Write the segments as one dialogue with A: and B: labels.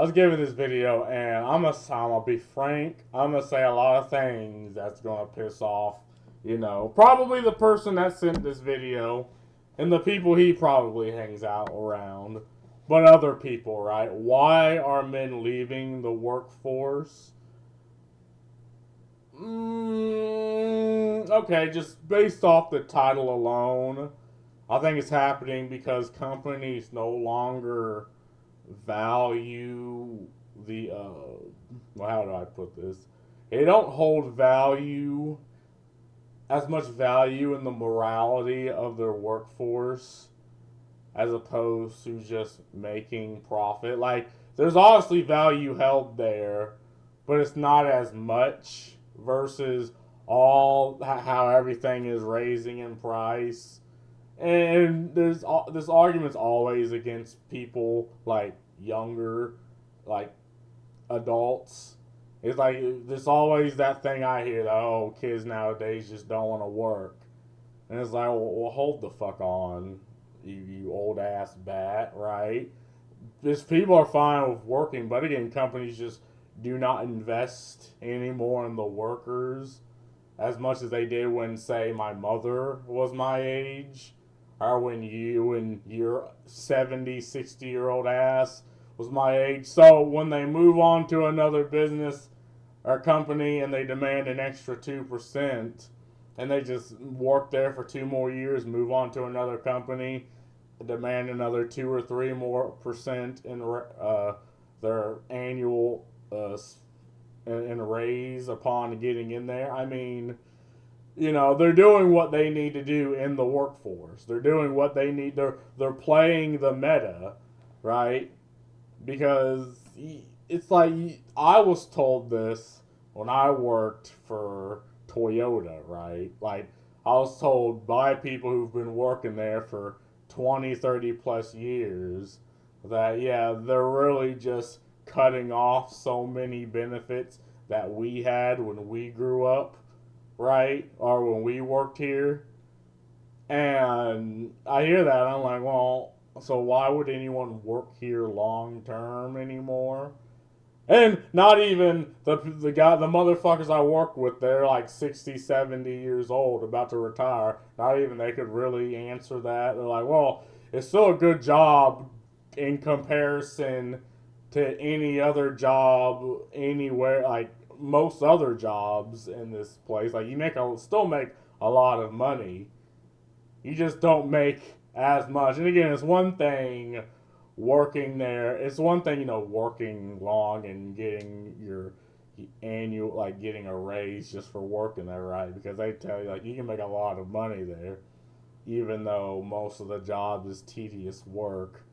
A: I was giving this video, and I'm gonna be frank. I'm gonna say a lot of things that's gonna piss off, probably the person that sent this video, and the people he probably hangs out around, but other people, right? Why are men leaving the workforce? Okay, just based off the title alone, I think it's happening because companies no longer value the well, how do I put this? They don't hold value as much value in the morality of their workforce as opposed to just making profit. Like there's obviously value held there, but it's not as much versus all how everything is raising in price. And there's this argument's always against people like younger, like adults. It's like there's always that thing I hear that kids nowadays just don't want to work, and it's like well hold the fuck on, you old ass bat, right? Just people are fine with working, but again, companies just do not invest anymore in the workers as much as they did when, say, my mother was my age, or when you and your 70, 60-year-old ass was my age. So when they move on to another business or company and they demand an extra 2%, and they just work there for 2 more years, move on to another company, demand another 2 or 3 more% in their annual in a raise upon getting in there. I mean, they're doing what they need to do in the workforce. They're doing what they need. They're playing the meta, right? Because it's like I was told this when I worked for Toyota, right? Like I was told by people who've been working there for 20, 30 plus years that yeah, they're really just cutting off so many benefits that we had when we grew up, right? Or when we worked here. And I hear that, and I'm like, well, so why would anyone work here long term anymore? And not even the motherfuckers I work with, they're like 60, 70 years old, about to retire. Not even they could really answer that. They're like, well, it's still a good job in comparison to any other job anywhere, like most other jobs in this place. Like still make a lot of money. You just don't make as much. And again, it's one thing working there. It's one thing, working long and getting your annual, like getting a raise just for working there, right? Because they tell you, like, you can make a lot of money there, even though most of the job is tedious work.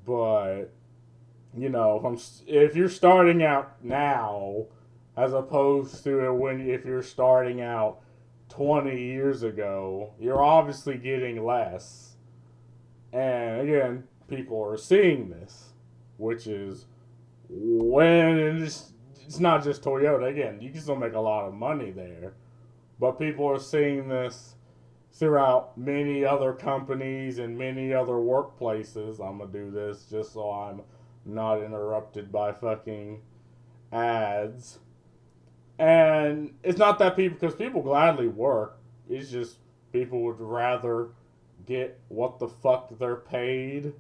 A: But, if you're starting out now, as opposed to if you're starting out 20 years ago, you're obviously getting less. And again, people are seeing this, which is when it's not just Toyota. Again, you can still make a lot of money there, but people are seeing this throughout many other companies and many other workplaces. I'm gonna do this just so I'm not interrupted by fucking ads. And it's not that because people gladly work. It's just people would rather get what the fuck they're paid.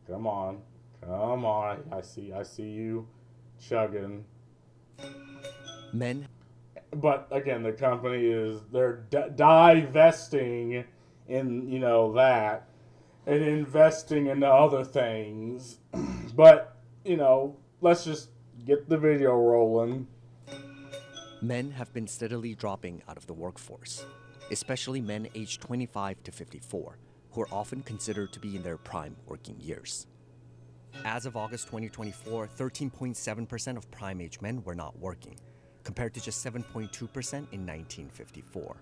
A: Come on. Come on. I see you chugging.
B: Men.
A: But again, the company they're divesting in, that and investing in other things. But, let's just get the video rolling.
B: Men have been steadily dropping out of the workforce, especially men aged 25 to 54, who are often considered to be in their prime working years. As of August 2024, 13.7% of prime age men were not working, compared to just 7.2% in 1954.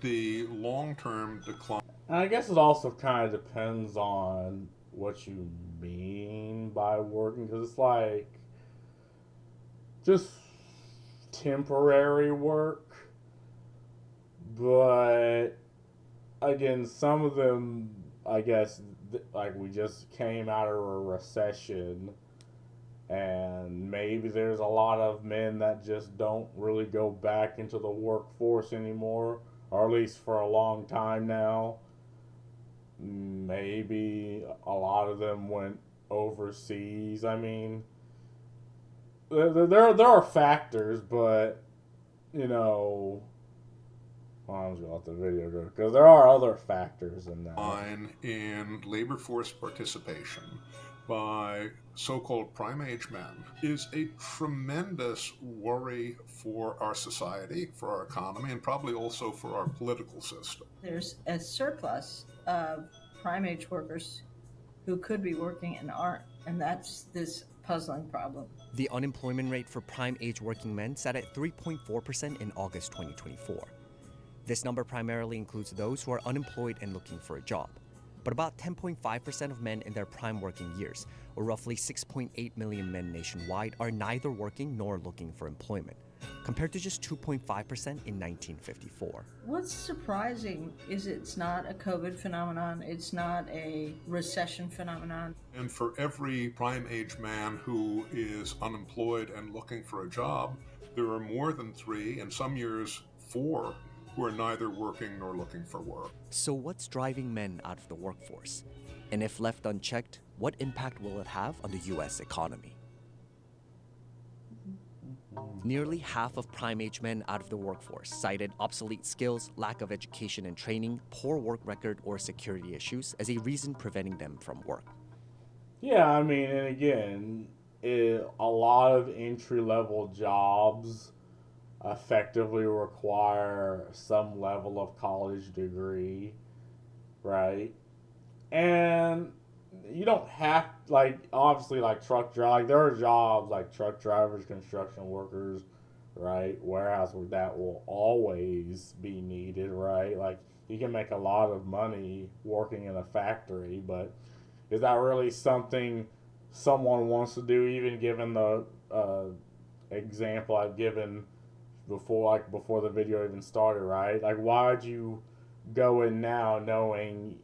C: The long-term decline.
A: I guess it also kind of depends on what you mean by working, because it's like just temporary work, but again, some of them, I guess, like we just came out of a recession, and maybe there's a lot of men that just don't really go back into the workforce anymore, or at least for a long time now. Maybe a lot of them went overseas. I mean, there are factors, but you know, well, I'm just gonna let the video go because there are other factors in that.
C: In labor force participation by so-called prime age men is a tremendous worry for our society, for our economy, and probably also for our political system.
D: There's a surplus of prime age workers who could be working and aren't, and that's this puzzling problem.
B: The unemployment rate for prime age working men sat at 3.4% in August 2024. This number primarily includes those who are unemployed and looking for a job. But about 10.5% of men in their prime working years, or roughly 6.8 million men nationwide, are neither working nor looking for employment, compared to just 2.5% in 1954.
D: What's surprising is it's not a COVID phenomenon, it's not a recession phenomenon.
C: And for every prime age man who is unemployed and looking for a job, there are more than 3, and some years 4, who are neither working nor looking for work.
B: So what's driving men out of the workforce? And if left unchecked, what impact will it have on the US economy? Nearly half of prime age men out of the workforce cited obsolete skills, lack of education and training, poor work record, or security issues as a reason preventing them from work.
A: Yeah, I mean, and again, a lot of entry level jobs effectively require some level of college degree, right? And you don't have, like, obviously, like truck drive, like there are jobs like truck drivers, construction workers, right? Warehouse that will always be needed, right? Like you can make a lot of money working in a factory, but is that really something someone wants to do? Even given the example I've given before, like before the video even started, right? Like, why would you go in now knowing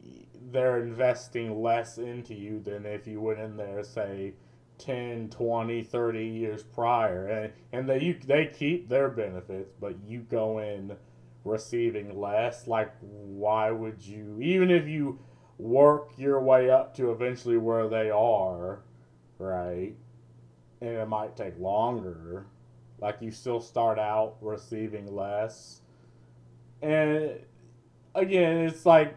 A: they're investing less into you than if you went in there, say, 10, 20, 30 years prior? And they keep their benefits, but you go in receiving less. Like, why would you, even if you work your way up to eventually where they are, right? And it might take longer. Like, you still start out receiving less. And again, it's like,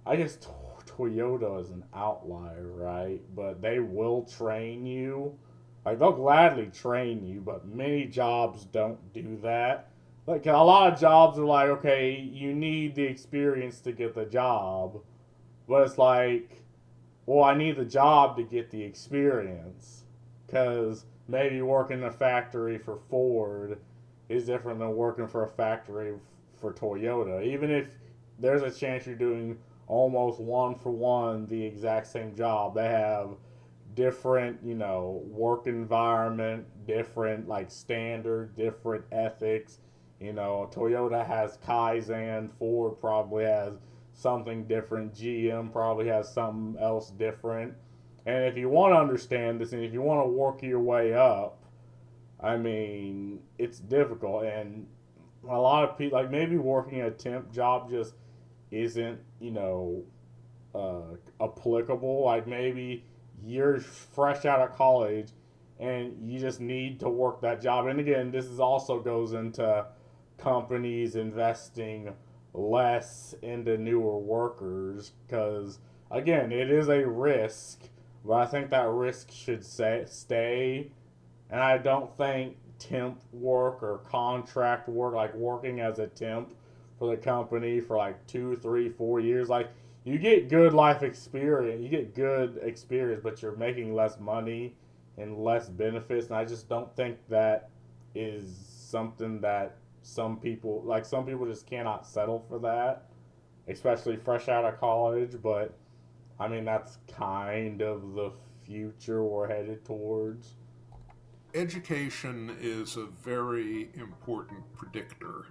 A: I guess Toyota is an outlier, right? But they will train you. Like, they'll gladly train you, but many jobs don't do that. Like, a lot of jobs are like, okay, you need the experience to get the job. But it's like, well, I need the job to get the experience. Because maybe working in a factory for Ford is different than working for a factory for Toyota. Even if there's a chance you're doing almost one for one the exact same job, they have different, work environment, different like standard, different ethics. Toyota has Kaizen, Ford probably has something different, GM probably has something else different. And if you want to understand this and if you want to work your way up, I mean, it's difficult. And a lot of people, like maybe working a temp job just isn't, applicable. Like maybe you're fresh out of college and you just need to work that job. And again, this is also goes into companies investing less into newer workers because, again, it is a risk. But I think that risk should stay. And I don't think temp work or contract work, like working as a temp for the company for like 2, 3, 4 years, like you get good life experience, you get good experience, but you're making less money and less benefits. And I just don't think that is something that some people just cannot settle for that, especially fresh out of college. But I mean, that's kind of the future we're headed towards.
C: Education is a very important predictor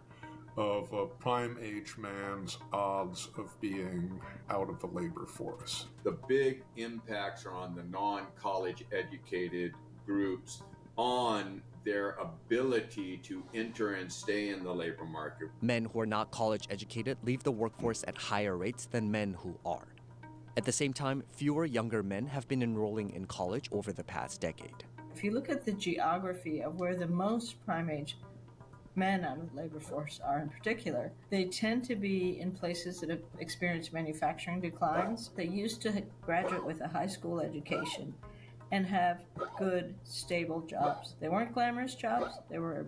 C: of a prime age man's odds of being out of the labor force.
E: The big impacts are on the non-college educated groups on their ability to enter and stay in the labor market.
B: Men who are not college educated leave the workforce at higher rates than men who are. At the same time, fewer younger men have been enrolling in college over the past decade.
D: If you look at the geography of where the most prime age men out of the labor force are in particular, they tend to be in places that have experienced manufacturing declines. They used to graduate with a high school education and have good, stable jobs. They weren't glamorous jobs. They were,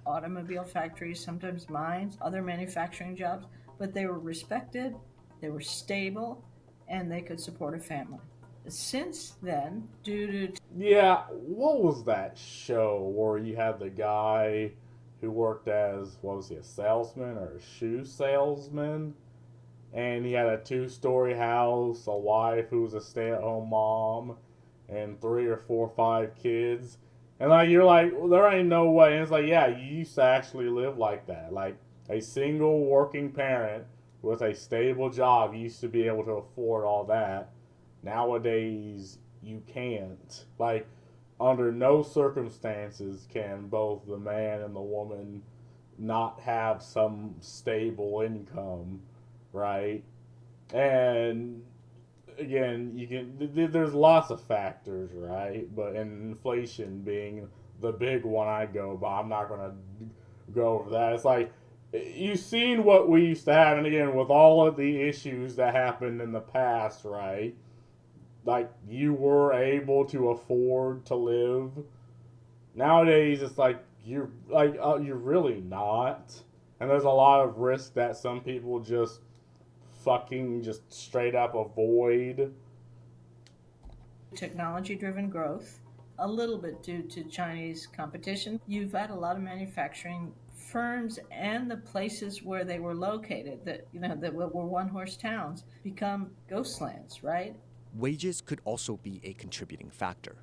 D: automobile factories, sometimes mines, other manufacturing jobs, but they were respected, they were stable, and they could support a family. Since then, due to
A: Yeah, what was that show where you had the guy who worked as, what was he, a salesman or a shoe salesman? And he had a 2-story house, a wife who was a stay-at-home mom, and 3 or 4 or 5 kids. And like you're like, well, there ain't no way. And it's like, yeah, you used to actually live like that. Like a single working parent with a stable job used to be able to afford all that. Nowadays, you can't. Like, under no circumstances can both the man and the woman not have some stable income, right? And again, there's lots of factors, right? But inflation being the big one I go by, I'm not gonna go over that. It's like you've seen what we used to have, and again, with all of the issues that happened in the past, right? Like you were able to afford to live. Nowadays, it's like you're really not, and there's a lot of risk that some people just straight up avoid.
D: technology driven growth, a little bit due to Chinese competition, you've had a lot of manufacturing firms and the places where they were located that were one horse towns become ghost lands, right?
B: Wages could also be a contributing factor.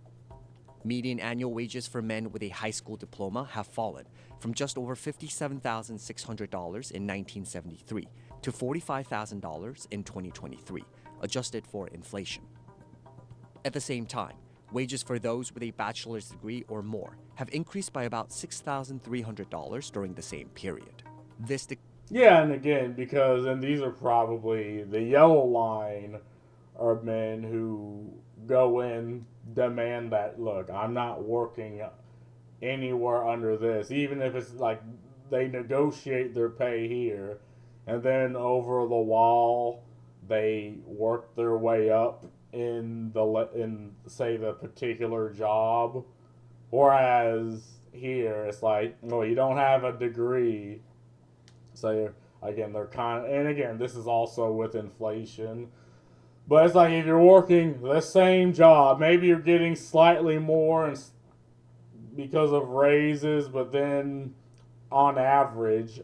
B: Median annual wages for men with a high school diploma have fallen from just over $57,600 in 1973 to $45,000 in 2023, adjusted for inflation. At the same time, wages for those with a bachelor's degree or more have increased by about $6,300 during the same period.
A: Yeah, and again, and these are probably the yellow line are men who go in, demand that, look, I'm not working anywhere under this, even if it's like they negotiate their pay here, and then over the wall, they work their way up in say the particular job. Whereas here, it's like, well, you don't have a degree, so again, they're and again, this is also with inflation. But it's like if you're working the same job, maybe you're getting slightly more because of raises, but then on average,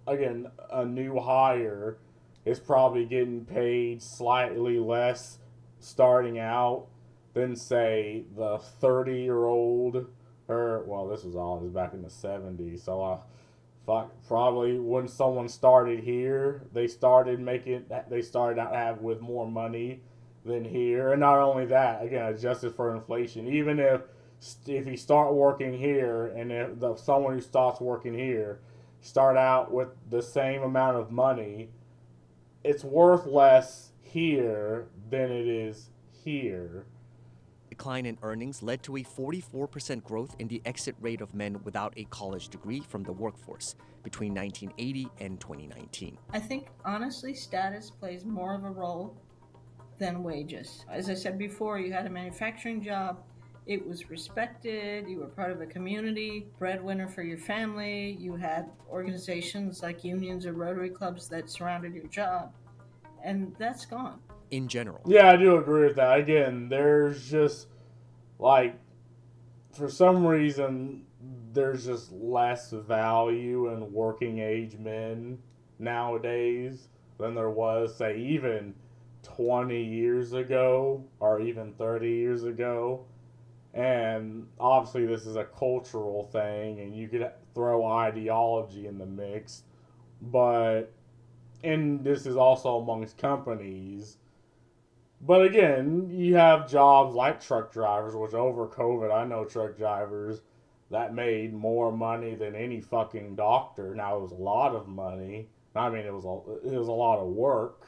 A: again, a new hire is probably getting paid slightly less starting out than, say, the 30-year-old, or, well, this was back in the 70s, so probably when someone started here, they started out with more money than here. And not only that, again, adjusted for inflation, even if you start working here, and if someone who starts working here start out with the same amount of money, it's worth less here than it is here.
B: Decline in earnings led to a 44% growth in the exit rate of men without a college degree from the workforce between 1980 and 2019.
D: I think, honestly, status plays more of a role than wages. As I said before, you had a manufacturing job, it was respected, you were part of a community, breadwinner for your family, you had organizations like unions or Rotary clubs that surrounded your job, and that's gone.
B: In general.
A: Yeah, I do agree with that. Again, there's just, like, for some reason, there's just less value in working age men nowadays than there was, say, even 20 years ago or even 30 years ago. And obviously, this is a cultural thing, and you could throw ideology in the mix. but, and this is also amongst companies. But again, you have jobs like truck drivers, which over COVID, I know truck drivers that made more money than any fucking doctor. Now it was a lot of money. I mean, it was a lot of work,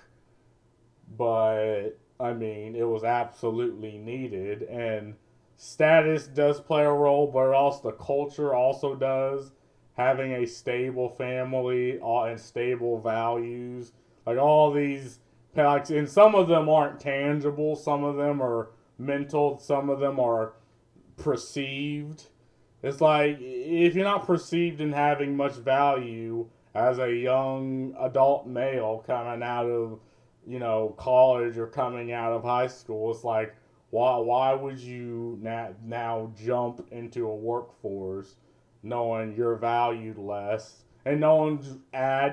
A: but I mean, it was absolutely needed. And status does play a role, but also the culture also does. Having a stable family and stable values, like all these, like, and some of them aren't tangible, some of them are mental, some of them are perceived. It's like if you're not perceived in having much value as a young adult male coming out of, college or coming out of high school, it's like why would you now jump into a workforce knowing you're valued less and no one's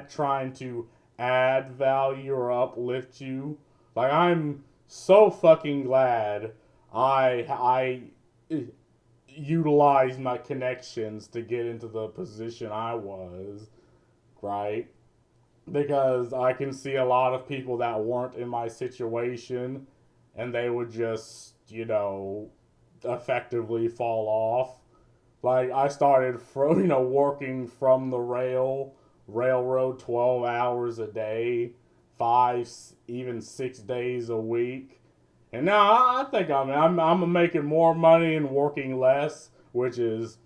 A: trying to add value or uplift you. Like, I'm so fucking glad I utilized my connections to get into the position I was, right? Because I can see a lot of people that weren't in my situation and they would just, effectively fall off. Like, I started from, working from the railroad 12 hours a day, 5, even 6 days a week. And now I think I'm making more money and working less, which is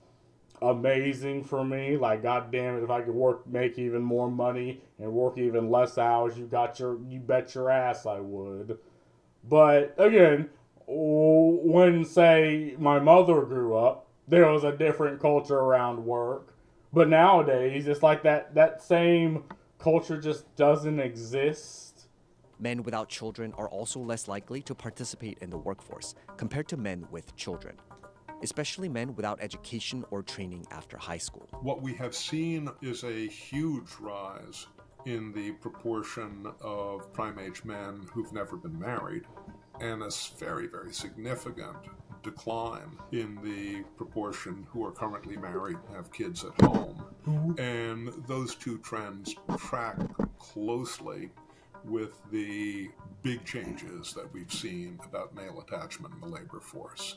A: amazing for me. Like, god damn it, if I could make even more money and work even less hours, you bet your ass I would. But again, when, say, my mother grew up, there was a different culture around work. But nowadays, it's like that same culture just doesn't exist.
B: Men without children are also less likely to participate in the workforce compared to men with children, especially men without education or training after high school.
C: What we have seen is a huge rise in the proportion of prime-age men who've never been married, and a very, very significant decline in the proportion who are currently married and have kids at home. And those two trends track closely with the big changes that we've seen about male attachment in the labor force.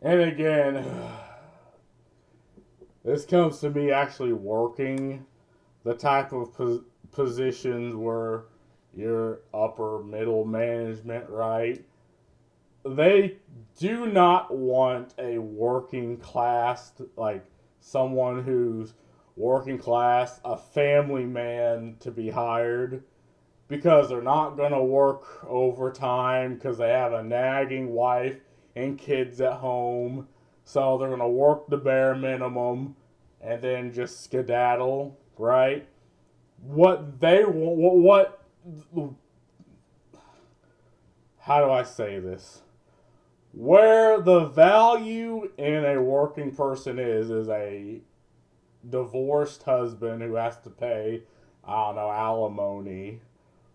A: And again, this comes to me actually working the type of positions where you're upper middle management, right? They do not want a working class, like someone who's working class, a family man to be hired, because they're not going to work overtime because they have a nagging wife and kids at home. So they're going to work the bare minimum and then just skedaddle, right? How do I say this? Where the value in a working person is a divorced husband who has to pay, I don't know, alimony,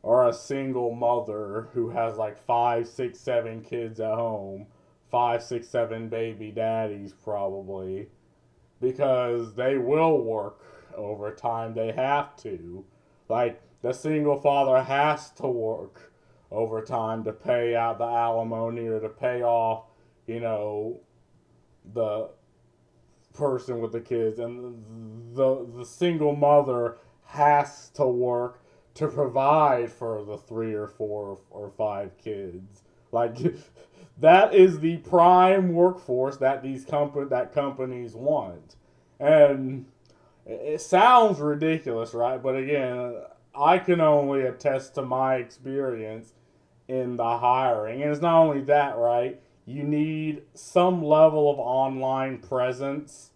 A: or a single mother who has like 5, 6, 7 kids at home, 5, 6, 7 baby daddies probably, because they will work overtime. They have to. Like, the single father has to work overtime to pay out the alimony or to pay off, the person with the kids, and the single mother has to work to provide for the 3 or 4 or 5 kids. Like, that is the prime workforce that companies want. And it sounds ridiculous, right? But again, I can only attest to my experience in the hiring. And it's not only that, right? You need some level of online presence.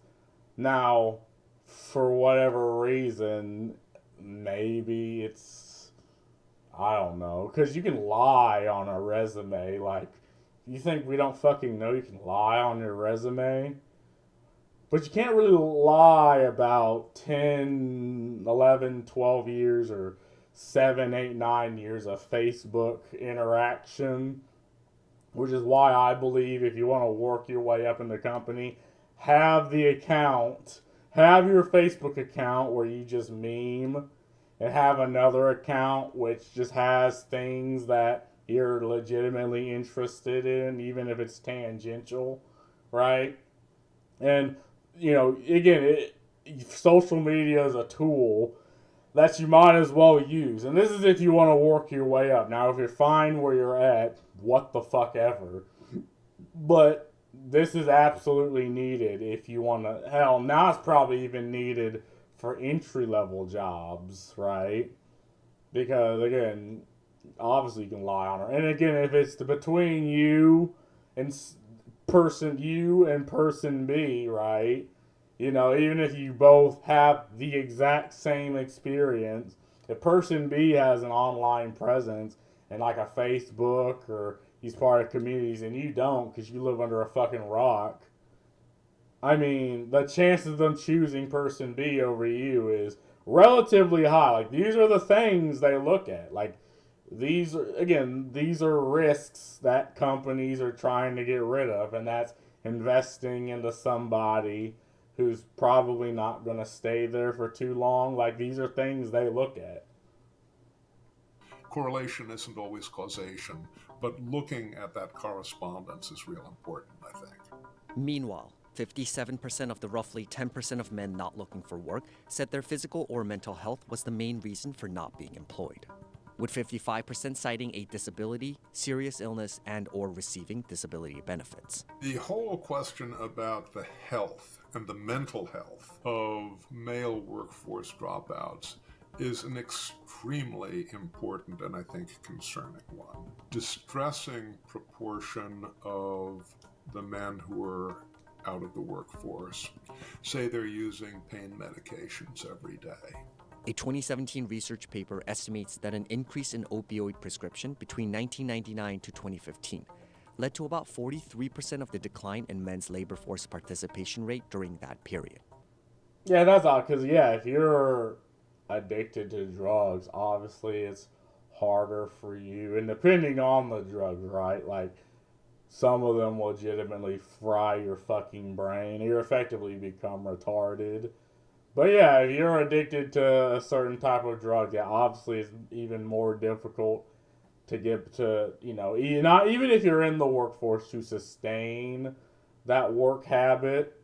A: Now, for whatever reason, maybe it's, I don't know, because you can lie on a resume. Like, you think we don't fucking know you can lie on your resume? But you can't really lie about 10, 11, 12 years or 7, 8, 9 years of Facebook interaction, which is why I believe if you want to work your way up in the company, have the account have your Facebook account where you just meme, and have another account which just has things that you're legitimately interested in, even if it's tangential, right? And, again, social media is a tool that you might as well use. And this is if you want to work your way up. Now, if you're fine where you're at, what the fuck ever. But this is absolutely needed if you want to. Hell, now it's probably even needed for entry level jobs, right? Because, again, obviously you can lie on her. And again, if it's between and you and person B, right? Even if you both have the exact same experience, if person B has an online presence and like a Facebook or he's part of communities and you don't because you live under a fucking rock, I mean, the chances of them choosing person B over you is relatively high. Like, these are the things they look at. Like, these are risks that companies are trying to get rid of, and that's investing into somebody who's probably not going to stay there for too long. Like, these are things they look at.
C: Correlation isn't always causation, but looking at that correspondence is real important, I think.
B: Meanwhile, 57% of the roughly 10% of men not looking for work said their physical or mental health was the main reason for not being employed, with 55% citing a disability, serious illness, and or receiving disability benefits.
C: The whole question about the health and the mental health of male workforce dropouts is an extremely important and I think concerning one. Distressing proportion of the men who are out of the workforce say they're using pain medications every day.
B: A 2017 research paper estimates that an increase in opioid prescription between 1999 to 2015 led to about 43% of the decline in men's labor force participation rate during that period.
A: Yeah, that's odd, because, if you're addicted to drugs, obviously it's harder for you, and depending on the drugs, right? Like, some of them legitimately fry your fucking brain. You effectively become retarded. But if you're addicted to a certain type of drug, obviously it's even more difficult to get to, not even if you're in the workforce, to sustain that work habit,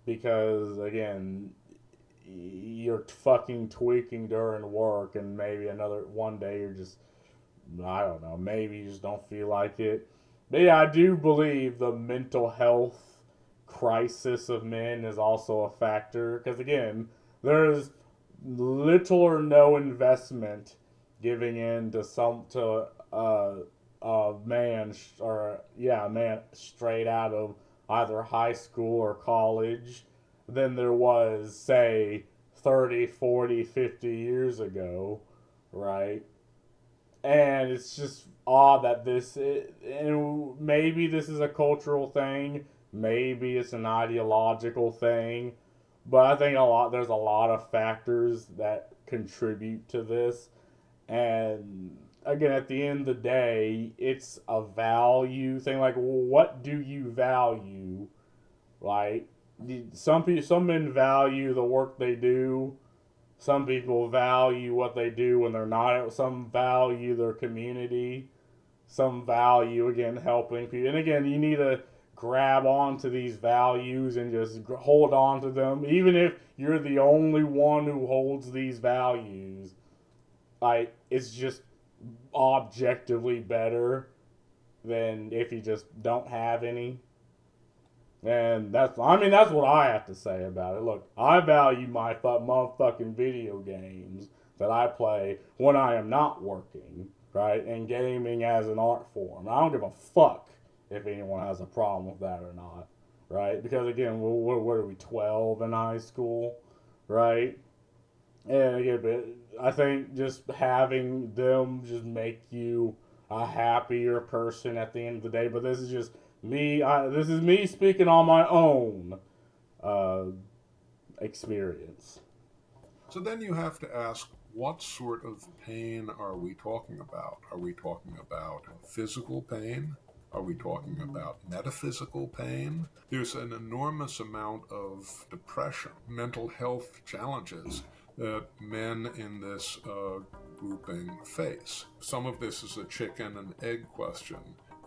A: because, again, you're fucking tweaking during work, and maybe one day you're just, I don't know, maybe you just don't feel like it. But I do believe the mental health crisis of men is also a factor, because, again, there's little or no investment giving in to a man straight out of either high school or college than there was, say, 30, 40, 50 years ago, right? And it's just odd that and maybe this is a cultural thing, maybe it's an ideological thing, but I think there's a lot of factors that contribute to this. And again, at the end of the day, it's a value thing. Like, what do you value? Like, some men value the work they do. Some people value what they do when they're not. Some value their community. Some value, again, helping people. And again, you need to grab onto these values and just hold on to them. Even if you're the only one who holds these values, like, it's just objectively better than if you just don't have any. And that's what I have to say about it. Look, I value my motherfucking video games that I play when I am not working, right? And gaming as an art form. I don't give a fuck if anyone has a problem with that or not, right? Because, again, what are we, 12 in high school, right? And again, but I think just having them just make you a happier person at the end of the day. But this is just me. This is me speaking on my own experience.
C: So then you have to ask, what sort of pain are we talking about? Are we talking about physical pain? Are we talking about metaphysical pain? There's an enormous amount of depression, mental health challenges that men in this grouping face. Some of this is a chicken and egg question.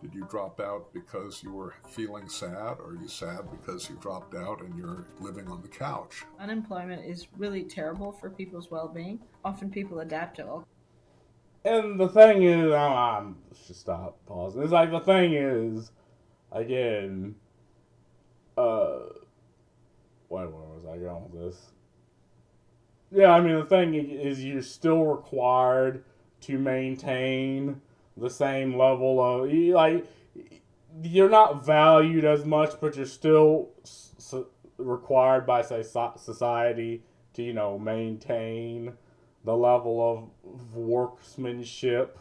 C: Did you drop out because you were feeling sad? Or are you sad because you dropped out and you're living on the couch?
D: Unemployment is really terrible for people's well-being. Often people adapt to all.
A: And the thing is, I'm just stop pausing. It's like the thing is, again, where was I going with this? Yeah, I mean the thing is, you're still required to maintain the same level of like. You're not valued as much, but you're still required by say society to maintain the level of workmanship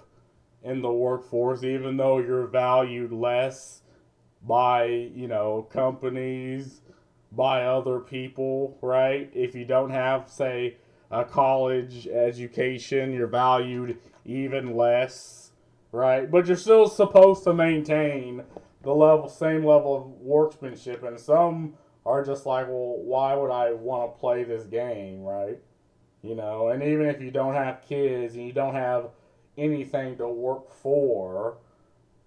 A: in the workforce, even though you're valued less by companies, by other people, right? If you don't have say a college education, you're valued even less, right? But you're still supposed to maintain the same level of workmanship, and some are just like, well, why would I want to play this game, right? And even if you don't have kids and you don't have anything to work for,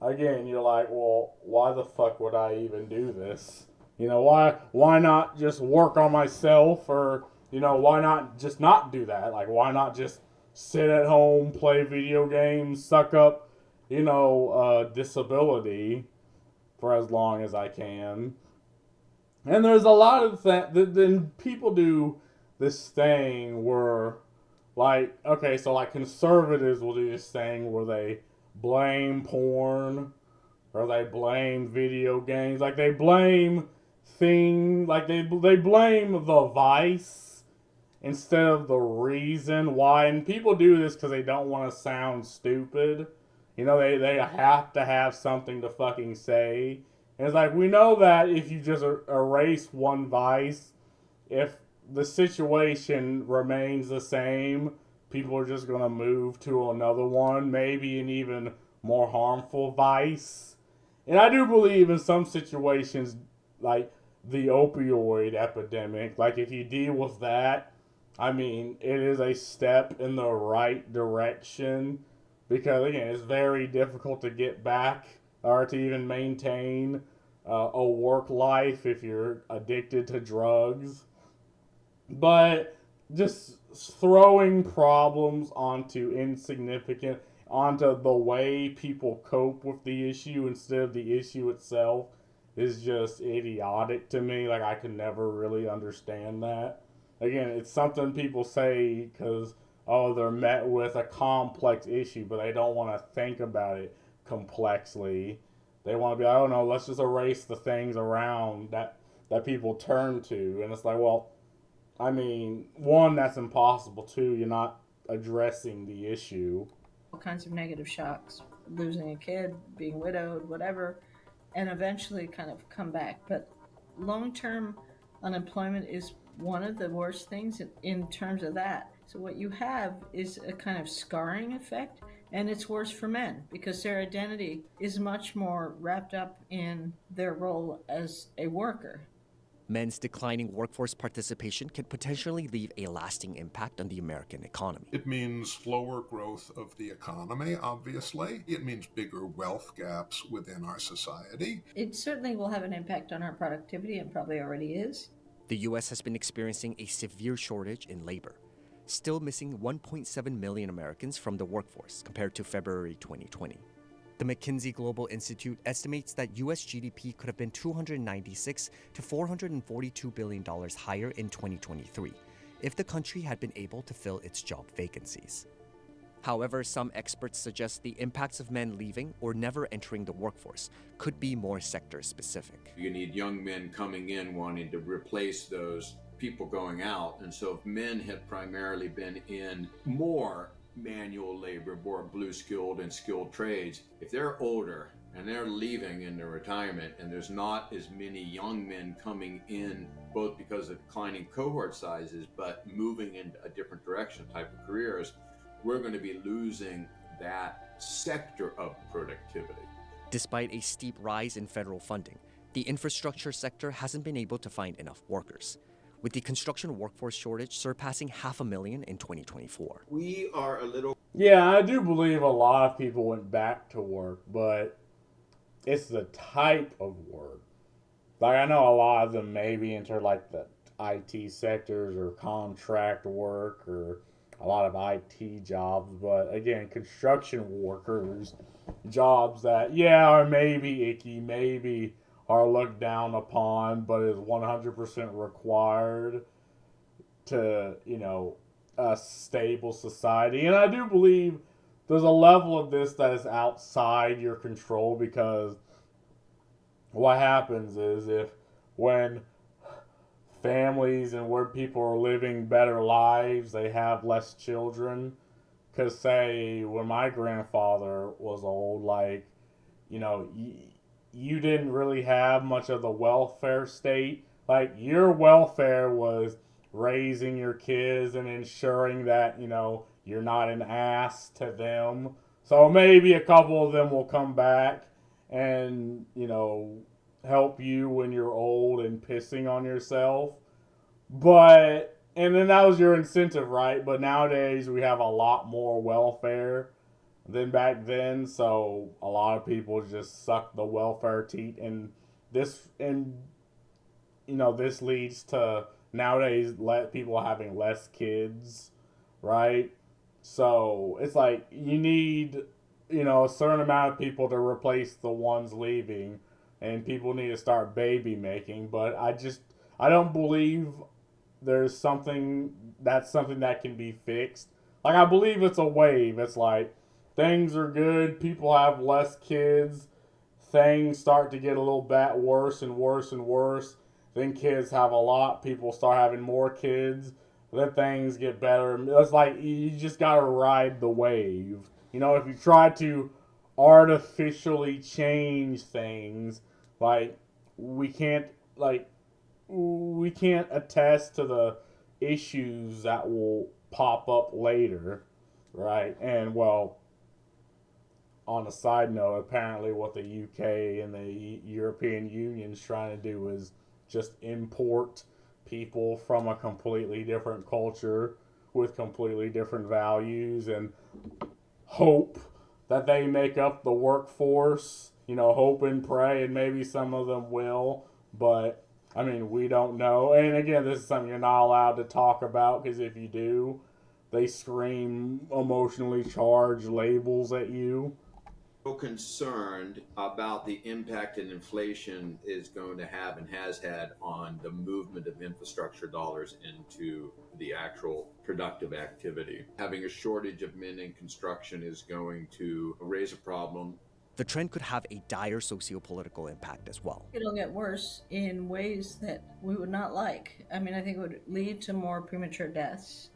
A: again, you're like, well, why the fuck would I even do this? Why not just work on myself, or why not just not do that? Like, why not just sit at home, play video games, suck up, disability for as long as I can? And there's a lot of that. Then people do this thing where, like, okay, so like conservatives will do this thing where they blame porn or they blame video games, like they blame they blame the vice instead of the reason why. And people do this because they don't want to sound stupid. They have to have something to fucking say. And it's like, we know that if you just erase one vice, if the situation remains the same, people are just going to move to another one, maybe an even more harmful vice. And I do believe in some situations, like the opioid epidemic, like if you deal with that, I mean, it is a step in the right direction, because, again, it's very difficult to get back or to even maintain a work life if you're addicted to drugs. But just throwing problems onto the way people cope with the issue instead of the issue itself is just idiotic to me. Like, I can never really understand that. Again, it's something people say because, they're met with a complex issue, but they don't want to think about it complexly. They want to be, I don't know, let's just erase the things around that people turn to. And it's like, well, I mean, one, that's impossible. Two, you're not addressing the issue.
D: All kinds of negative shocks, losing a kid, being widowed, whatever, and eventually kind of come back. But long-term unemployment is one of the worst things in terms of that. So what you have is a kind of scarring effect, and it's worse for men because their identity is much more wrapped up in their role as a worker.
B: Men's declining workforce participation can potentially leave a lasting impact on the American economy.
C: It means slower growth of the economy, obviously. It means bigger wealth gaps within our society.
D: It certainly will have an impact on our productivity, and probably already is.
B: The U.S. has been experiencing a severe shortage in labor, still missing 1.7 million Americans from the workforce compared to February 2020. The McKinsey Global Institute estimates that U.S. GDP could have been $296 to $442 billion higher in 2023 if the country had been able to fill its job vacancies. However, some experts suggest the impacts of men leaving or never entering the workforce could be more sector-specific.
E: You need young men coming in wanting to replace those people going out. And so if men have primarily been in more manual labor, more blue-skilled and skilled trades, if they're older and they're leaving into retirement and there's not as many young men coming in, both because of declining cohort sizes, but moving in a different direction type of careers, we're going to be losing that sector of productivity.
B: Despite a steep rise in federal funding, the infrastructure sector hasn't been able to find enough workers, with the construction workforce shortage surpassing 500,000 in 2024.
E: We are a little.
A: Yeah, I do believe a lot of people went back to work, but it's the type of work. Like, I know a lot of them maybe enter like the IT sectors or contract work or a lot of IT jobs, but again, construction workers, jobs that, yeah, are maybe icky, maybe are looked down upon, but is 100% required to, a stable society. And I do believe there's a level of this that is outside your control, because what happens is, if when families and where people are living better lives, they have less children. Because, say, when my grandfather was old, like, you didn't really have much of the welfare state. Like, your welfare was raising your kids and ensuring that, you're not an ass to them. So maybe a couple of them will come back and, help you when you're old and pissing on yourself. But, and then that was your incentive, right? But nowadays we have a lot more welfare than back then. So a lot of people just suck the welfare teat. And this leads to nowadays let people having less kids, right? So it's like you need, a certain amount of people to replace the ones leaving, and people need to start baby making. But I don't believe there's something that can be fixed. Like, I believe it's a wave. It's like things are good, people have less kids, things start to get a little bit worse and worse and worse. Then kids have a lot, people start having more kids, then things get better. It's like you just gotta ride the wave. If you try to artificially change things, like we can't attest to the issues that will pop up later, right? And well, on a side note, apparently what the UK and the European Union's trying to do is just import people from a completely different culture with completely different values and hope that they make up the workforce, hope and pray, and maybe some of them will, but I mean, we don't know. And again, this is something you're not allowed to talk about, because if you do, they scream emotionally charged labels at you.
E: Concerned about the impact that inflation is going to have and has had on the movement of infrastructure dollars into the actual productive activity. Having a shortage of men in construction is going to raise a problem.
B: The trend could have a dire socio-political impact as well.
D: It'll get worse in ways that we would not like. I mean, I think it would lead to more premature deaths,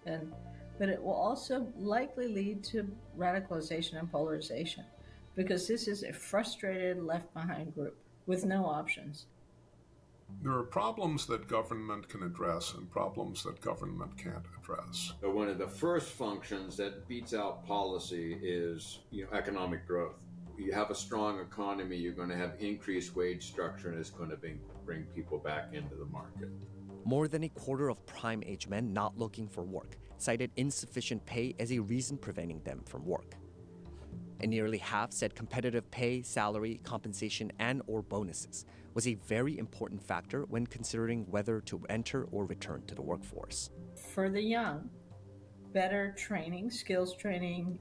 D: but it will also likely lead to radicalization and polarization, because this is a frustrated, left-behind group with no options.
C: There are problems that government can address and problems that government can't address.
E: So one of the first functions that beats out policy is economic growth. You have a strong economy, you're going to have increased wage structure, and it's going to bring people back into the market.
B: More than a quarter of prime-age men not looking for work cited insufficient pay as a reason preventing them from work. And nearly half said competitive pay, salary, compensation, and/or bonuses was a very important factor when considering whether to enter or return to the workforce.
D: For the young, better training, skills training,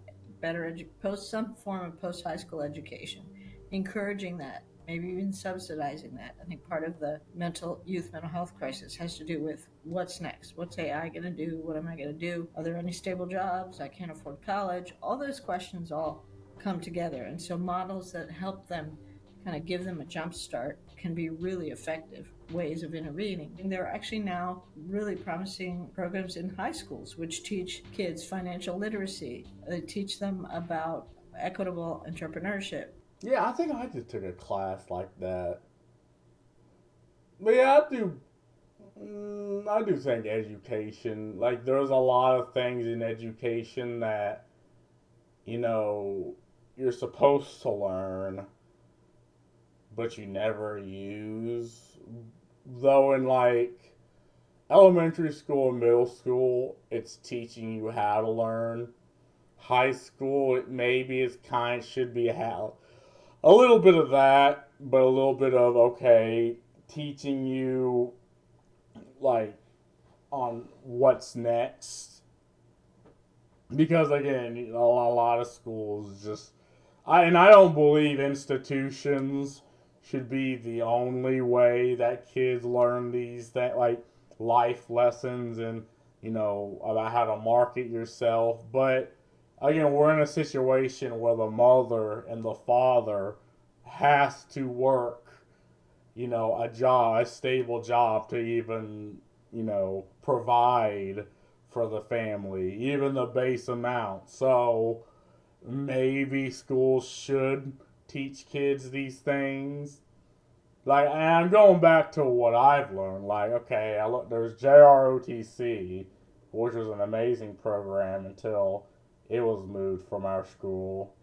D: some form of post-high school education, encouraging that, maybe even subsidizing that. I think part of the youth mental health crisis has to do with what's next. What's AI going to do? What am I going to do? Are there any stable jobs? I can't afford college. All those questions all come together. And so models that help them kind of give them a jump start can be really effective ways of intervening. And there are actually now really promising programs in high schools which teach kids financial literacy. They teach them about equitable entrepreneurship.
A: Yeah, I think I just took a class like that. But yeah, I do think education, like there's a lot of things in education that, you're supposed to learn, but you never use. Though in like elementary school and middle school, it's teaching you how to learn. High school, it maybe is should be how a little bit of that, but a little bit of okay, teaching you like on what's next. Because again, a lot of schools just I don't believe institutions should be the only way that kids learn these that like life lessons and about how to market yourself. But again, we're in a situation where the mother and the father has to work, a stable job to even, provide for the family, even the base amount. So maybe schools should teach kids these things. Like, and I'm going back to what I've learned. Like, okay, there's JROTC, which was an amazing program until it was moved from our school.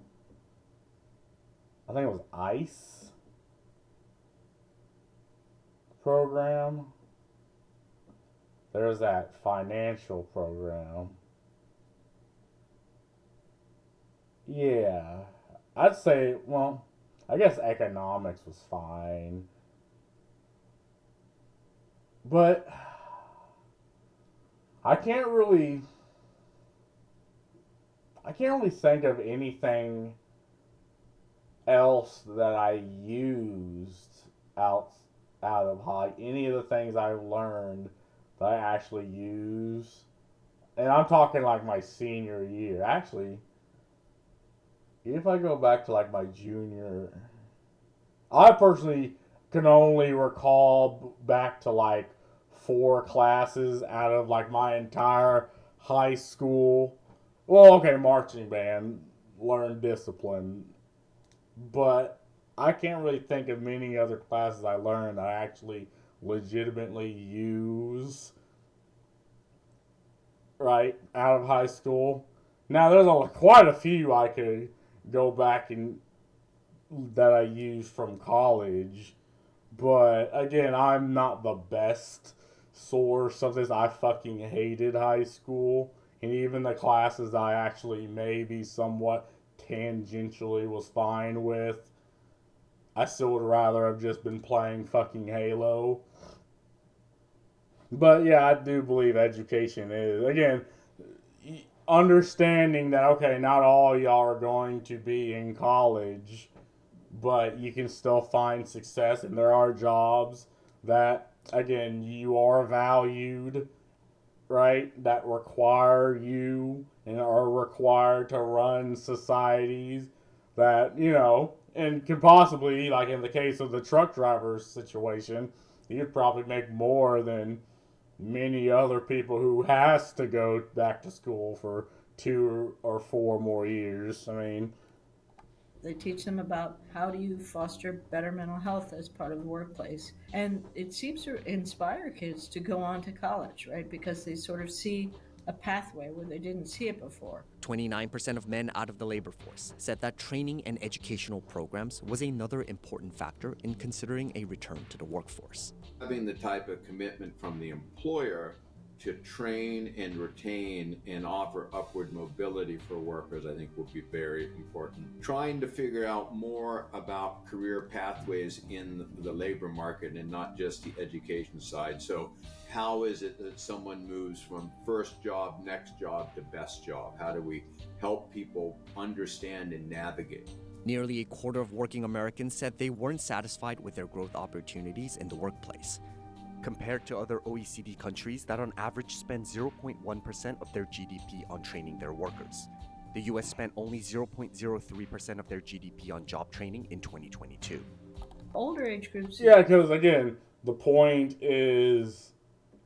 A: I think it was ICE program. There's that financial program. Yeah, I'd say, well, I guess economics was fine. But I can't really think of anything else that I used out of high. Any of the things I've learned that I actually use, and I'm talking like my senior year. Actually, if I go back to like my junior, I personally can only recall back to like 4 classes out of like my entire high school. Well, okay, marching band, learn discipline, but I can't really think of many other classes I learned that I actually legitimately use right out of high school. Now there's quite a few I could go back and that I used from college, but again, I'm not the best source of this. I fucking hated high school, and even the classes I actually maybe somewhat tangentially was fine with, I still would rather have just been playing fucking Halo. But yeah, I do believe education is, again, understanding that, okay, not all y'all are going to be in college, but you can still find success, and there are jobs that, again, you are valued, right? That require you and are required to run societies that, and could possibly, like in the case of the truck driver's situation, you'd probably make more than many other people who has to go back to school for 2 or 4 more years. I mean,
D: they teach them about how do you foster better mental health as part of the workplace. And it seems to inspire kids to go on to college, right? Because they sort of see a pathway where they didn't see it before.
B: 29% of men out of the labor force said that training and educational programs was another important factor in considering a return to the workforce.
E: Having the type of commitment from the employer to train and retain and offer upward mobility for workers, I think will be very important. Trying to figure out more about career pathways in the labor market and not just the education side. So how is it that someone moves from first job, next job to best job? How do we help people understand and navigate?
B: Nearly a quarter of working Americans said they weren't satisfied with their growth opportunities in the workplace, compared to other OECD countries that on average spend 0.1% of their GDP on training their workers. The US spent only 0.03% of their GDP on job training in 2022.
D: Older age groups.
A: yeah, because again, the point is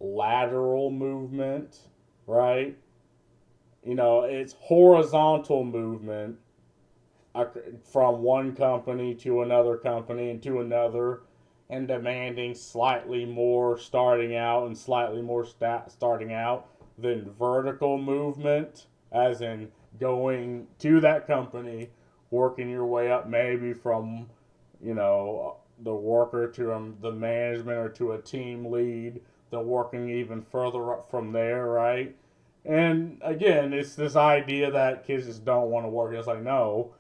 A: lateral movement, right? It's horizontal movement from one company to another company and to another, and demanding slightly more starting out and slightly more starting out than vertical movement, as in going to that company, working your way up maybe from, the worker to the management or to a team lead, then working even further up from there, right? And again, it's this idea that kids just don't want to work. It's like, no,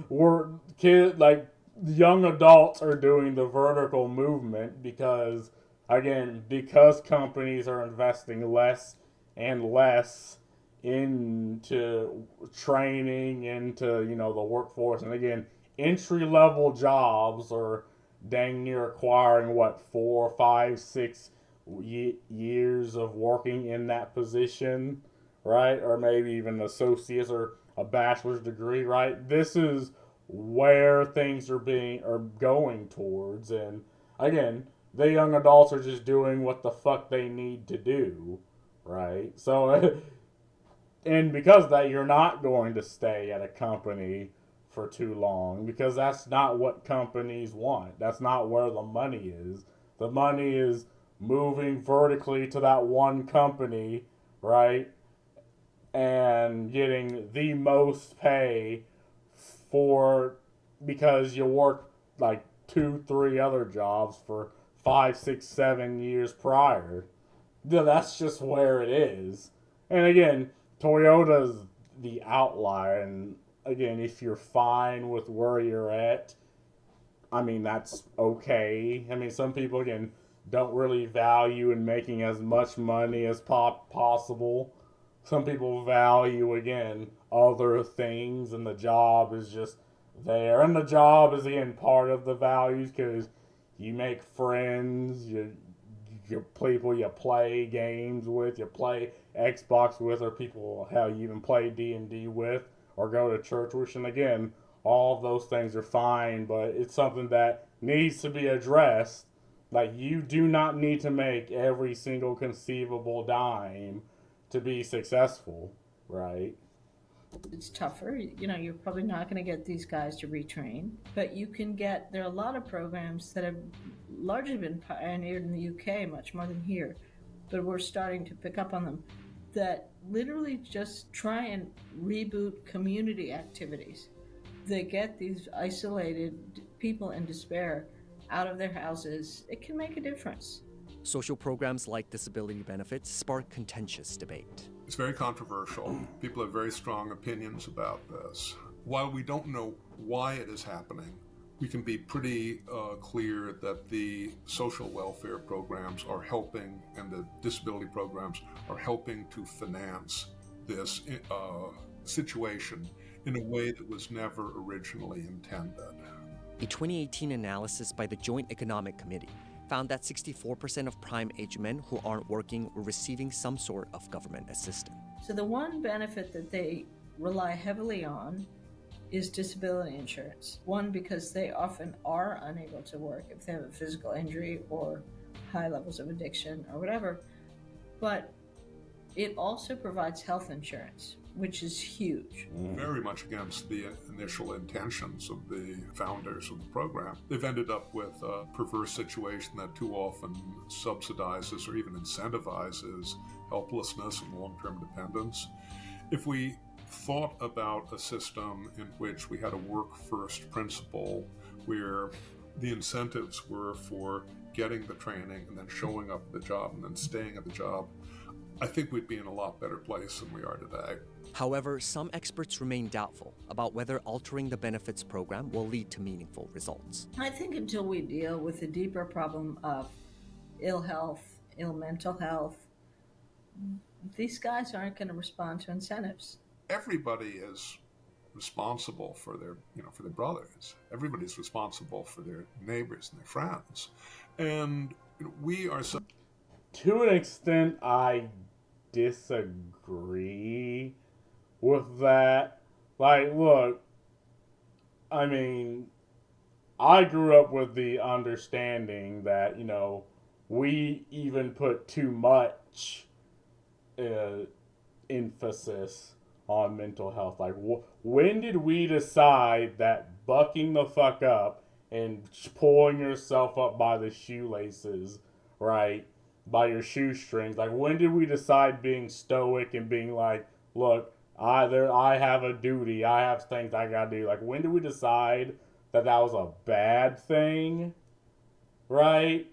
A: we're kid like young adults are doing the vertical movement because, again, because companies are investing less and less into training, into the workforce, and again, entry level jobs are dang near acquiring what 4, 5, 6 years of working in that position, right? Or maybe even associates or a bachelor's degree, right? This is where things are going towards, and again, the young adults are just doing what the fuck they need to do, right? So, and because of that, you're not going to stay at a company for too long because that's not what companies want. That's not where the money is. The money is moving vertically to that one company, right? And getting the most pay for because you work like 2, 3 other jobs for 5, 6, 7 years prior. That's just where it is. And again, Toyota's the outlier. And again, if you're fine with where you're at, I mean, that's okay. I mean, some people, again, don't really value in making as much money as possible. Some people value, again, other things, and the job is just there. And the job is, again, part of the values because you make friends, you people you play games with, you play Xbox with, or people how you even play D&D with, or go to church with. And again, all of those things are fine, but it's something that needs to be addressed. Like, you do not need to make every single conceivable dime to be successful, right?
D: It's tougher. You're probably not going to get these guys to retrain, but there are a lot of programs that have largely been pioneered in the UK, much more than here, but we're starting to pick up on them, that literally just try and reboot community activities. They get these isolated people in despair out of their houses. It can make a difference.
B: Social programs like disability benefits spark contentious debate.
C: It's very controversial. People have very strong opinions about this. While we don't know why it is happening, we can be pretty clear that the social welfare programs are helping, and the disability programs are helping to finance this situation in a way that was never originally intended.
B: A 2018 analysis by the Joint Economic Committee found that 64% of prime-age men who aren't working were receiving some sort of government assistance.
D: So the one benefit that they rely heavily on is disability insurance. One, because they often are unable to work if they have a physical injury or high levels of addiction or whatever. But it also provides health insurance, which is huge.
C: Very much against the initial intentions of the founders of the program. They've ended up with a perverse situation that too often subsidizes or even incentivizes helplessness and long-term dependence. If we thought about a system in which we had a work-first principle where the incentives were for getting the training and then showing up at the job and then staying at the job, I think we'd be in a lot better place than we are today.
B: However, some experts remain doubtful about whether altering the benefits program will lead to meaningful results.
D: I think until we deal with the deeper problem of ill health, ill mental health, these guys aren't going to respond to incentives.
C: Everybody is responsible for their brothers. Everybody's responsible for their neighbors and their friends. And we are so...
A: To an extent, I disagree with that. Like, look, I mean, I grew up with the understanding that, we even put too much emphasis on mental health. Like, when did we decide that bucking the fuck up and pulling yourself up by the shoelaces, right, by your shoestrings, like, when did we decide being stoic and being like, look, I have a duty, I have things I gotta do? Like, when did we decide that that was a bad thing, right?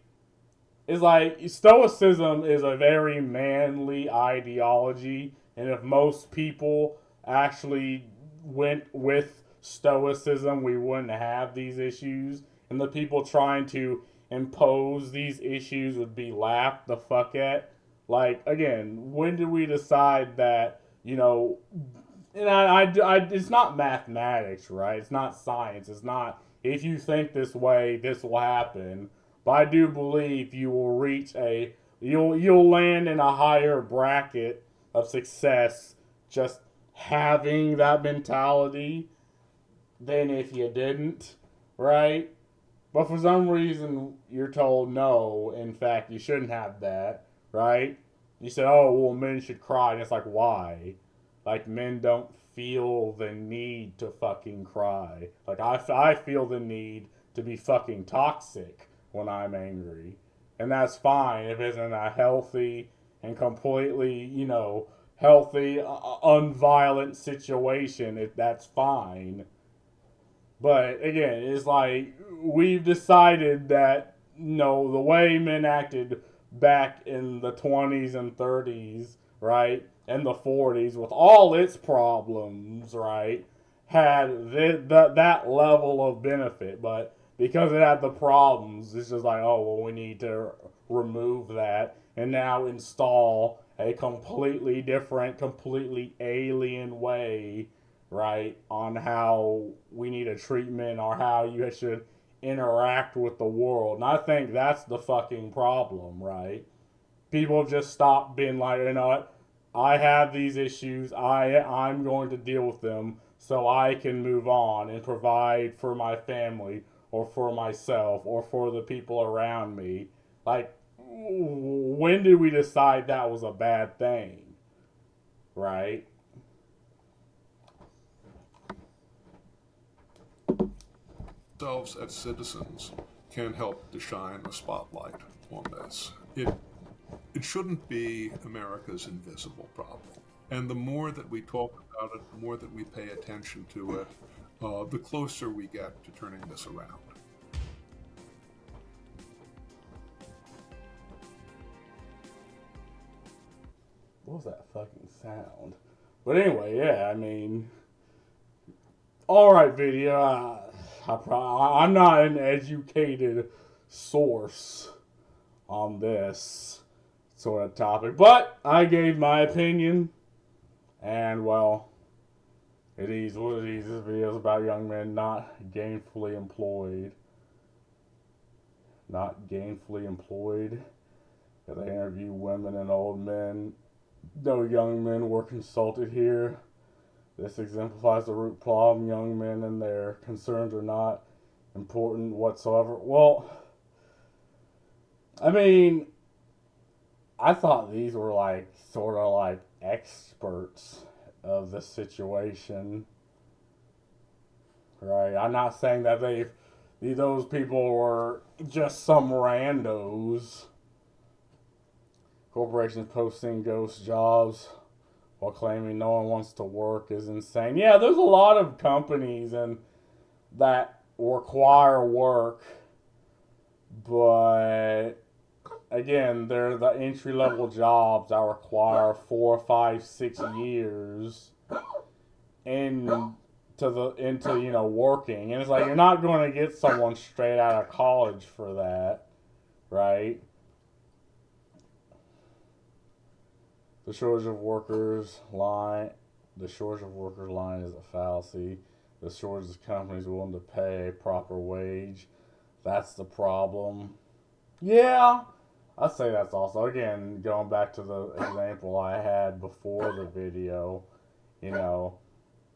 A: It's like Stoicism is a very manly ideology, and if most people actually went with Stoicism, we wouldn't have these issues, and the people trying to impose these issues would be laughed the fuck at. Like, again, when did we decide that, you know, and it's not mathematics, right? It's not science. It's not, if you think this way, this will happen. But I do believe you will reach you'll land in a higher bracket of success just having that mentality than if you didn't, right? But for some reason, you're told no, in fact, you shouldn't have that, right? You said, oh, well, men should cry. And it's like, why? Like, men don't feel the need to fucking cry. Like, I feel the need to be fucking toxic when I'm angry. And that's fine if it's in a healthy and completely, you know, healthy, unviolent situation. That's fine. But again, it's like we've decided that, you know, the way men acted back in the 20s and 30s, right, and the 40s with all its problems, right, had that level of benefit. But because it had the problems, it's just like, oh, well, we need to remove that and now install a completely different, completely alien way, right, on how we need a treatment or how you should interact with the world. And I think that's the fucking problem, right? People have just stopped being like, you know what, I have these issues, I'm going to deal with them so I can move on and provide for my family or for myself or for the people around me. Like, when did we decide that was a bad thing? Right?
C: Ourselves as citizens can help to shine a spotlight on this. It shouldn't be America's invisible problem. And the more that we talk about it, the more that we pay attention to it, the closer we get to turning this around.
A: What was that fucking sound? But anyway, yeah, I mean, all right, video. I'm not an educated source on this sort of topic, but I gave my opinion, and well, it is what it is. This video is about young men not gainfully employed. Not gainfully employed. They interview women and old men. No young men were consulted here. This exemplifies the root problem. Young men and their concerns are not important whatsoever. Well, I mean, I thought these were like sort of like experts of the situation, right? I'm not saying that those people were just some randos. Corporations posting ghost jobs while claiming no one wants to work is insane. Yeah, there's a lot of companies and that require work, but again, they're the entry level jobs that require 4, 5, 6 years into you know, working, and it's like you're not going to get someone straight out of college for that, right? The shortage of workers line is a fallacy. The shortage of companies willing to pay a proper wage, that's the problem. Yeah, I'd say that's also, again, going back to the example I had before the video, you know,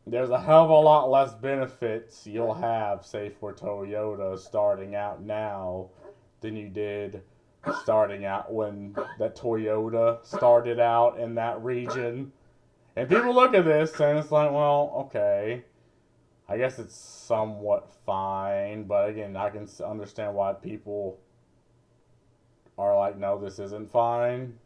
A: there's a hell of a lot less benefits you'll have, say, for Toyota starting out now than you did starting out when that Toyota started out in that region. And people look at this and it's like, well, okay, I guess it's somewhat fine, but again, I can understand why people are like, no, this isn't fine.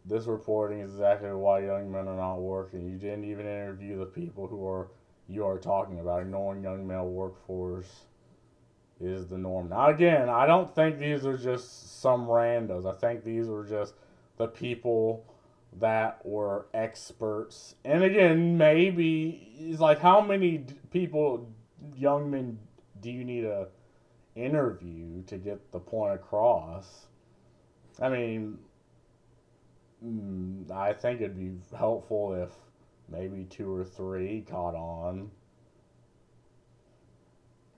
A: This reporting is exactly why young men are not working. You didn't even interview the people who are you are talking about. Ignoring young male workforce is the norm. Now, again, I don't think these are just some randos. I think these were just the people that were experts. And again, maybe it's like, how many people, young men, do you need to interview to get the point across? I mean, I think it'd be helpful if maybe 2 or 3 caught on.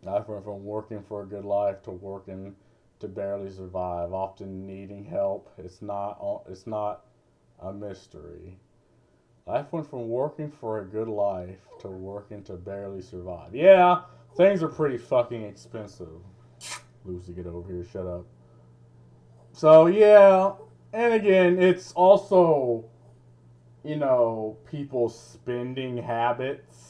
A: I went from working for a good life to working to barely survive, often needing help. It's not a mystery. Life went from working for a good life to working to barely survive. Yeah, things are pretty fucking expensive. Lucy, get over here, shut up. So, yeah, and again, it's also, people's spending habits.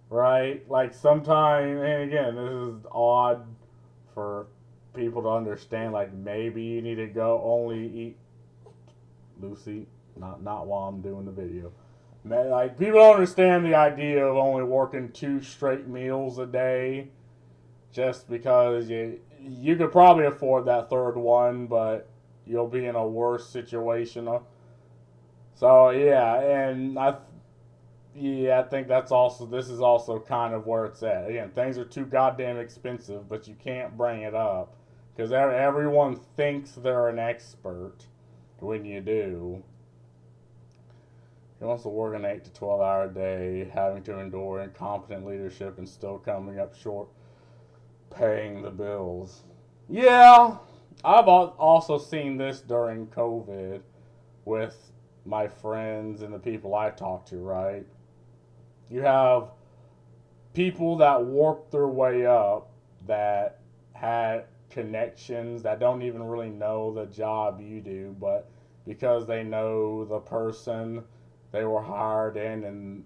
A: Right? Like sometimes, and again, this is odd for people to understand. Like maybe you need to go only eat, Lucy, not while I'm doing the video. Like people don't understand the idea of only working 2 straight meals a day, just because you could probably afford that third one, but you'll be in a worse situation. So yeah, and I think this is also kind of where it's at. Again, things are too goddamn expensive, but you can't bring it up because everyone thinks they're an expert when you do. He wants to work an 8 to 12 hour day, having to endure incompetent leadership and still coming up short paying the bills. Yeah, I've also seen this during COVID with my friends and the people I talk to, right? You have people that work their way up that had connections that don't even really know the job you do, but because they know the person they were hired in and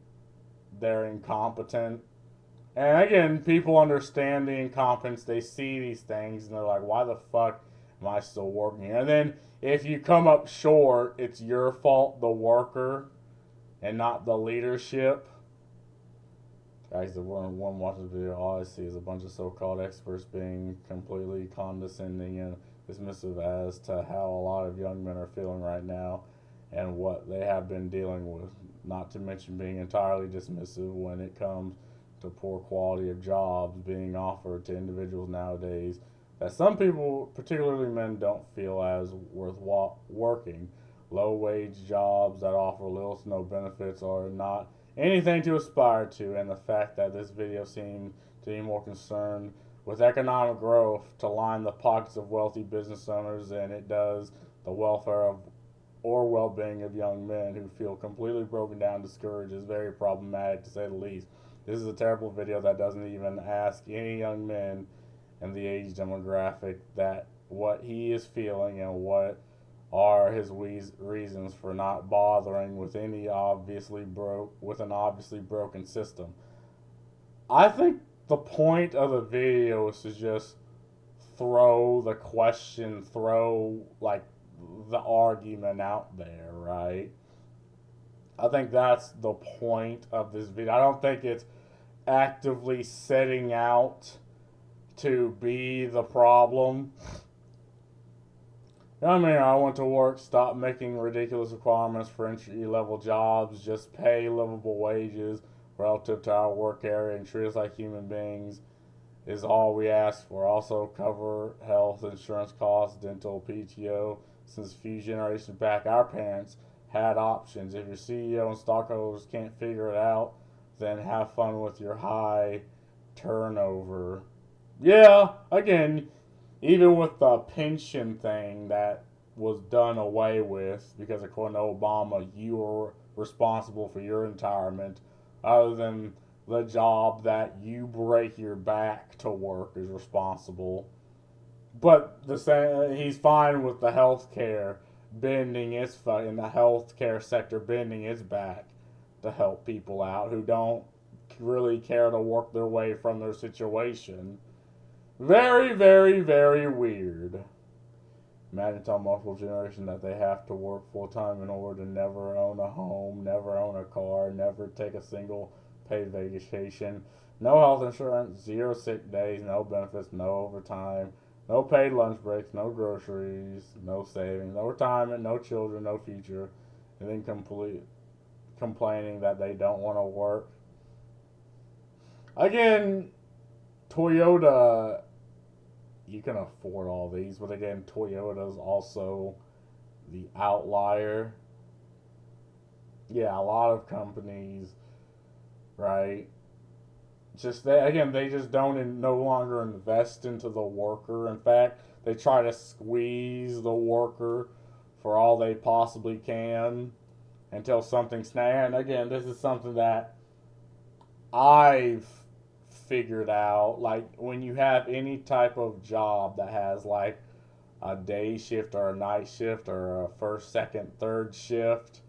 A: they're incompetent. And again, people understand the incompetence. They see these things and they're like, why the fuck am I still working here? And then if you come up short, it's your fault, the worker, and not the leadership. Guys, the one watching the video, all I see is a bunch of so-called experts being completely condescending and dismissive as to how a lot of young men are feeling right now and what they have been dealing with. Not to mention being entirely dismissive when it comes to poor quality of jobs being offered to individuals nowadays that some people, particularly men, don't feel as worth working. Low-wage jobs that offer little to no benefits are not anything to aspire to, and the fact that this video seems to be more concerned with economic growth to line the pockets of wealthy business owners than it does the welfare of or well-being of young men who feel completely broken down, discouraged, is very problematic to say the least. This is a terrible video that doesn't even ask any young men in the age demographic that what he is feeling and what are his reasons for not bothering with an obviously broken system. I think the point of the video is to just throw the question, throw like the argument out there, right? I think that's the point of this video. I don't think it's actively setting out to be the problem. I mean, I went to work, stop making ridiculous requirements for entry-level jobs, just pay livable wages relative to our work area and treat us like human beings is all we ask for. Also cover health insurance costs, dental, PTO. Since a few generations back, our parents had options. If your CEO and stockholders can't figure it out, then have fun with your high turnover. Yeah, again, even with the pension thing that was done away with because according to Obama, you were responsible for your retirement, other than the job that you break your back to work is responsible. But he's fine with the healthcare bending its in the healthcare sector bending its back to help people out who don't really care to work their way from their situation. Very, very, very weird. Imagine telling multiple generations that they have to work full time in order to never own a home, never own a car, never take a single paid vacation, no health insurance, 0 sick days, no benefits, no overtime, no paid lunch breaks, no groceries, no savings, no retirement, no children, no future, and then complaining that they don't want to work. Again, Toyota, you can afford all these, but again, Toyota's also the outlier. Yeah, a lot of companies, right? They just don't no longer invest into the worker. In fact, they try to squeeze the worker for all they possibly can until something snaps. And again, this is something that I've figured out. Like, when you have any type of job that has like a day shift or a night shift or a first, second, third shift,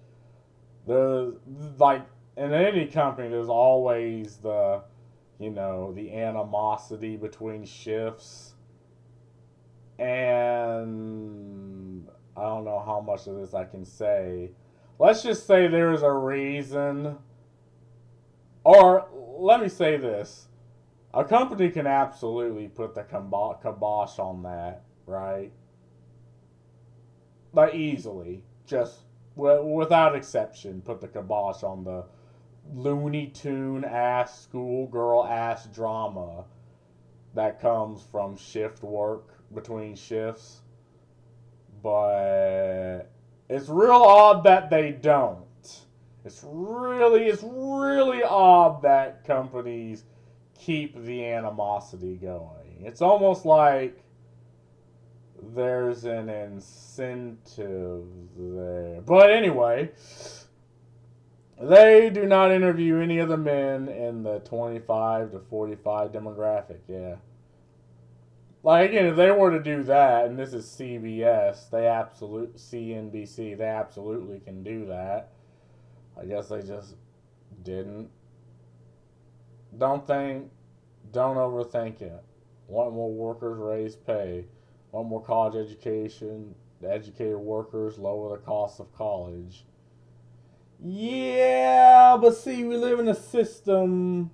A: there's like in any company there's always the the animosity between shifts. And I don't know how much of this I can say. Let's just say there's a reason, or let me say this. A company can absolutely put the kibosh on that, right? Like, easily. Just without exception, put the kibosh on the Looney Tune ass, schoolgirl ass drama that comes from shift work between shifts. But it's real odd that they don't. It's really odd that companies keep the animosity going. It's almost like there's an incentive there. But anyway, they do not interview any of the men in the 25 to 45 demographic. Yeah. Like, again, if they were to do that, and this is CNBC, they absolutely can do that. I guess they just didn't. Don't overthink it. Want more workers, raise pay. Want more college education, educated workers, lower the cost of college. Yeah, but see, we live in a system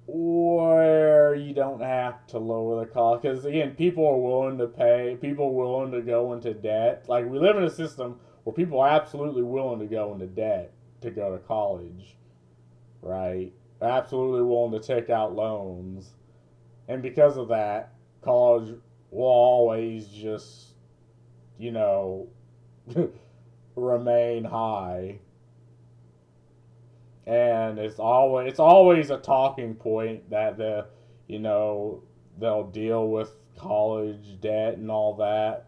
A: where you don't have to lower the cost. Because, again, people are willing to pay. People are willing to go into debt. Like, we live in a system where people are absolutely willing to go into debt to go to college. Right? Absolutely willing to take out loans. And because of that, college will always just, remain high. And it's always a talking point that they'll deal with college debt and all that,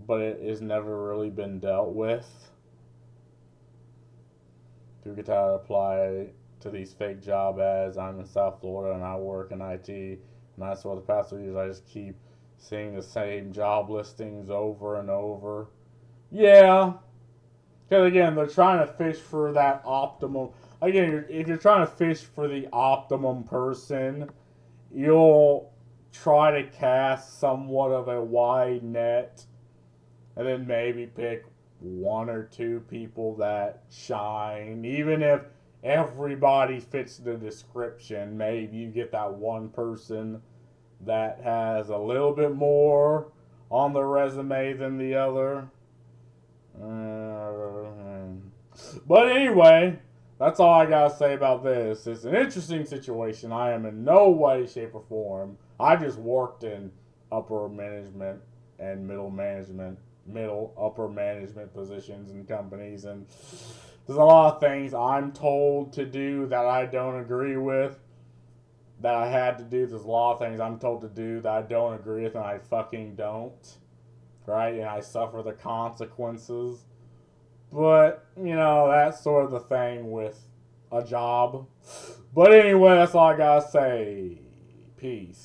A: but it has never really been dealt with. People get tired of apply to these fake job ads. I'm in South Florida and I work in IT, and that's what the past 3 years I just keep seeing the same job listings over and over. Yeah. Because, again, they're trying to fish for that optimum. Again, if you're trying to fish for the optimum person, you'll try to cast somewhat of a wide net and then maybe pick 1 or 2 people that shine. Even if everybody fits the description, maybe you get that one person that has a little bit more on the resume than the other. But anyway, that's all I gotta say about this. It's an interesting situation. I am in no way, shape, or form. I just worked in upper management and upper management positions in companies, and there's a lot of things I'm told to do that I don't agree with, that I had to do. There's a lot of things I'm told to do that I don't agree with, and I fucking don't. Right? And I suffer the consequences. But, that's sort of the thing with a job. But anyway, that's all I gotta say. Peace.